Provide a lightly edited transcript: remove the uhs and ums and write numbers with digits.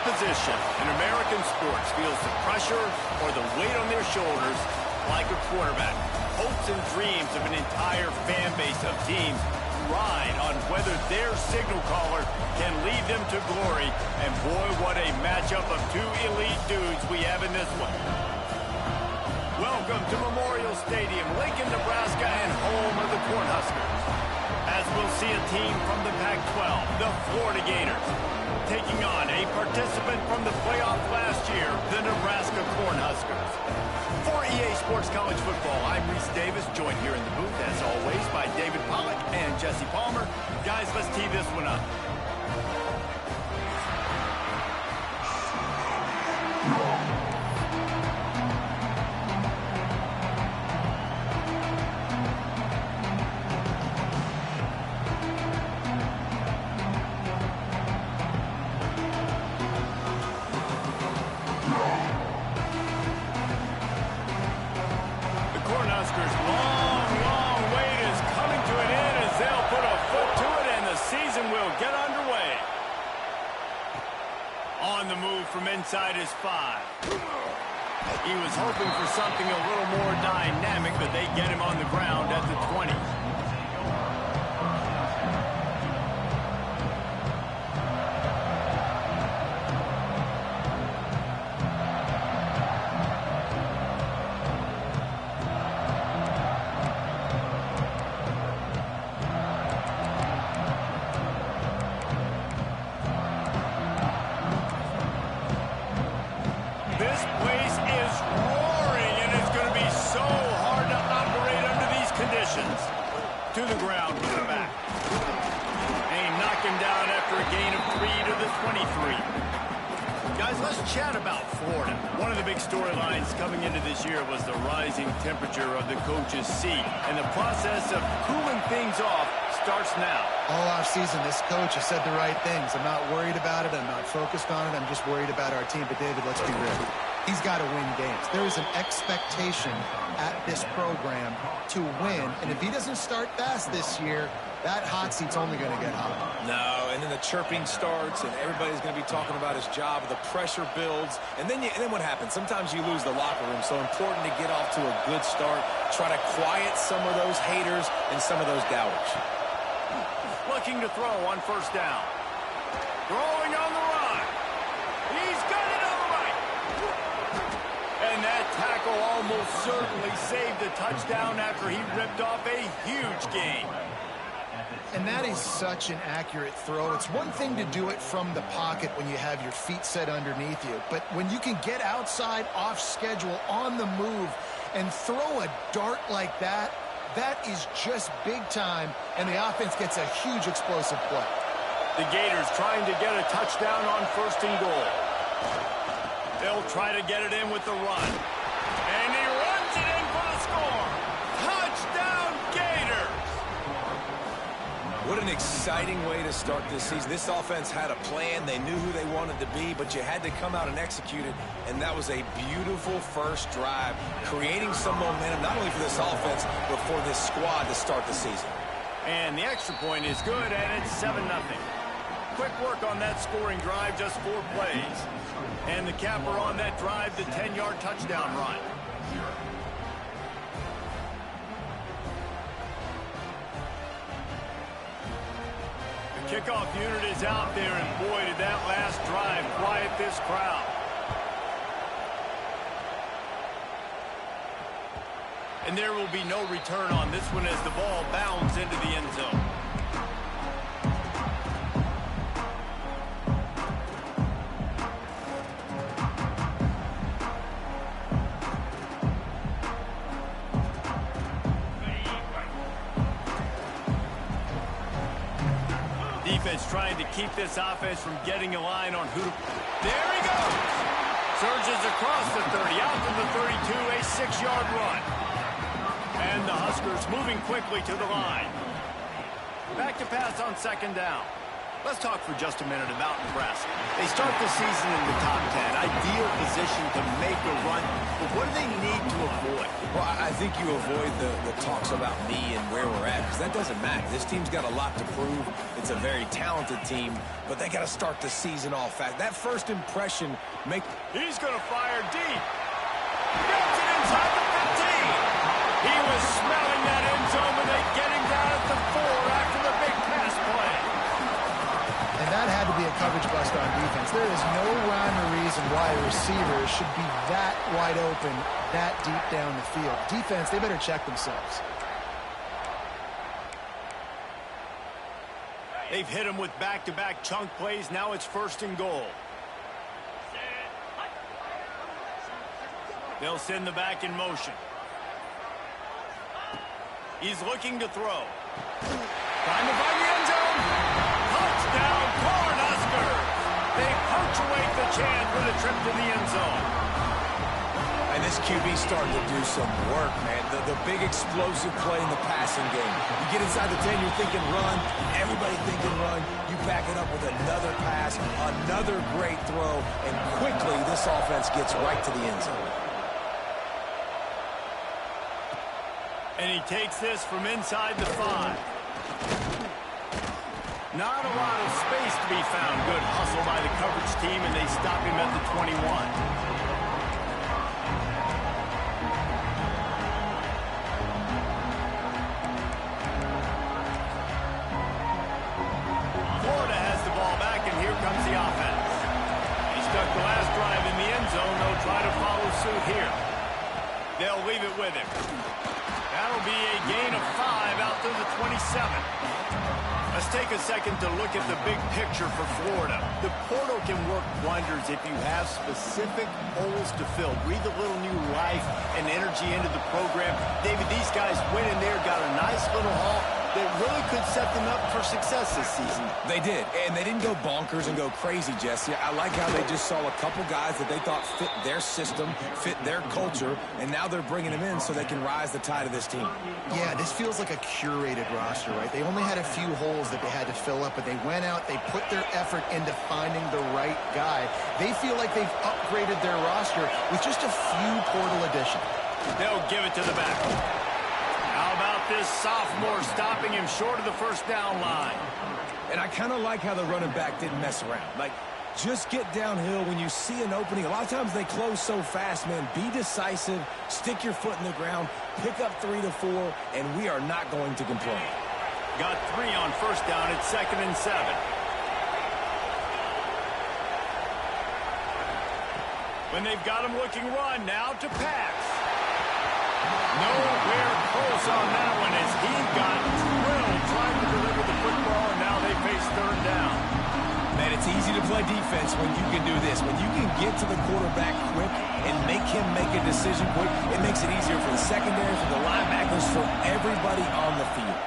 position in American sports feels the pressure or the weight on their shoulders like a quarterback. Hopes and dreams of an entire fan base of teams ride on whether their signal caller can lead them to glory. And boy, what a matchup of two elite dudes we have in this one. Welcome to Memorial Stadium, Lincoln, Nebraska, and home of the Cornhuskers. As we'll see a team from the Pac-12, the Florida Gators, taking on a participant from the playoff last year, the Nebraska Cornhuskers. For EA Sports College Football, I'm Reese Davis, joined here in the booth, as always, by David Pollack and Jesse Palmer. Guys, let's tee this one up. From inside his 5. He was hoping for something a little more dynamic, but they get him on the ground at the 20. To the ground with the back. They knock him down after a gain of 3 to the 23. Guys, let's chat about Florida. One of the big storylines coming into this year was the rising temperature of the coach's seat. And the process of cooling things off starts now. All offseason, this coach has said the right things. I'm not worried about it. I'm not focused on it. I'm just worried about our team. But, David, let's be real. He's got to win games. There is an expectation at this program to win. And if he doesn't start fast this year, that hot seat's only going to get hot. No, and then the chirping starts, and everybody's going to be talking about his job. The pressure builds, and then what happens? Sometimes you lose the locker room. So important to get off to a good start. Try to quiet some of those haters and some of those doubters. Looking to throw on first down. Throwing on the run. He's got it on the right. And that tackle almost certainly saved a touchdown after he ripped off a huge gain. And that is such an accurate throw. It's one thing to do it from the pocket when you have your feet set underneath you. But when you can get outside, off schedule, on the move, and throw a dart like that, that is just big time, and the offense gets a huge explosive play. The Gators trying to get a touchdown on first and goal. They'll try to get it in with the run. And he runs it in for the score. Touchdown, Gators! What an exciting way to start this season. This offense had a plan. They knew who they wanted to be, but you had to come out and execute it, and that was a beautiful first drive, creating some momentum, not only for this offense, but for this squad to start the season. And the extra point is good, and it's 7-0. Quick work on that scoring drive, just 4 plays. And the capper on that drive, the 10-yard touchdown run. The kickoff unit is out there, and boy, did that last drive quiet this crowd. And there will be no return on this one as the ball bounds into the end zone. Defense trying to keep this offense from getting a line on who to... There he goes! Surges across the 30, out to the 32, a 6-yard run. And the Huskers moving quickly to the line. Back to pass on second down. Let's talk for just a minute about Nebraska. They start the season in the top 10, ideal position to make a run, but what do they need to avoid? Well, I think you avoid the talks about me and where we're at, because that doesn't matter. This team's got a lot to prove. It's a very talented team, but they got to start the season off fast. That first impression make... He's going to fire deep. Gets it inside the 15. He was smelling that end zone when they get him down at the 4 after the big pass play. And that had to be a coverage bust on defense. There is no rhyme or reason why a receiver should be that wide open, that deep down the field. Defense, they better check themselves. They've hit him with back-to-back chunk plays. Now it's 1st and goal. They'll send the back in motion. He's looking to throw. Trying to find the end zone. Touchdown, Cornhuskers! They punctuate the chance with a trip to the end zone. And this QB's starting to do some work, man. The big explosive play in the passing game. You get inside the 10, you're thinking run. Everybody thinking run. You back it up with another pass, another great throw, and quickly this offense gets right to the end zone. And he takes this from inside the 5. Not a lot of space to be found. Good hustle by the coverage team, and they stop him at the 21. Florida has the ball back, and here comes the offense. He stuck the last drive in the end zone. They'll try to follow suit here. They'll leave it with him. That'll be a gain of 5 out to the 27. Let's take a second to look at the big picture for Florida. The portal can work wonders if you have specific holes to fill. Breathe a little new life and energy into the program. David, these guys went in there, got a nice little haul that really could set them up for success this season. They did, and they didn't go bonkers and go crazy, Jesse. I like how they just saw a couple guys that they thought fit their system, fit their culture, and now they're bringing them in so they can rise the tide of this team. Yeah, this feels like a curated roster, right? They only had a few holes that they had to fill up, but they went out, they put their effort into finding the right guy. They feel like they've upgraded their roster with just a few portal additions. They'll give it to the back. How about this sophomore stopping him short of the 1st down line? And I kind of like how the running back didn't mess around. Like, just get downhill when you see an opening. A lot of times they close so fast, man. Be decisive, stick your foot in the ground, pick up 3 to 4, and we are not going to complain. Got 3 on 1st down. It's 2nd and 7. When they've got him looking run, now to pass. Nowhere close on that one as he got drilled trying to deliver the football, and now they face 3rd down. Man, it's easy to play defense when you can do this. When you can get to the quarterback quick and make him make a decision quick, it makes it easier for the secondary, for the linebackers, for everybody on the field.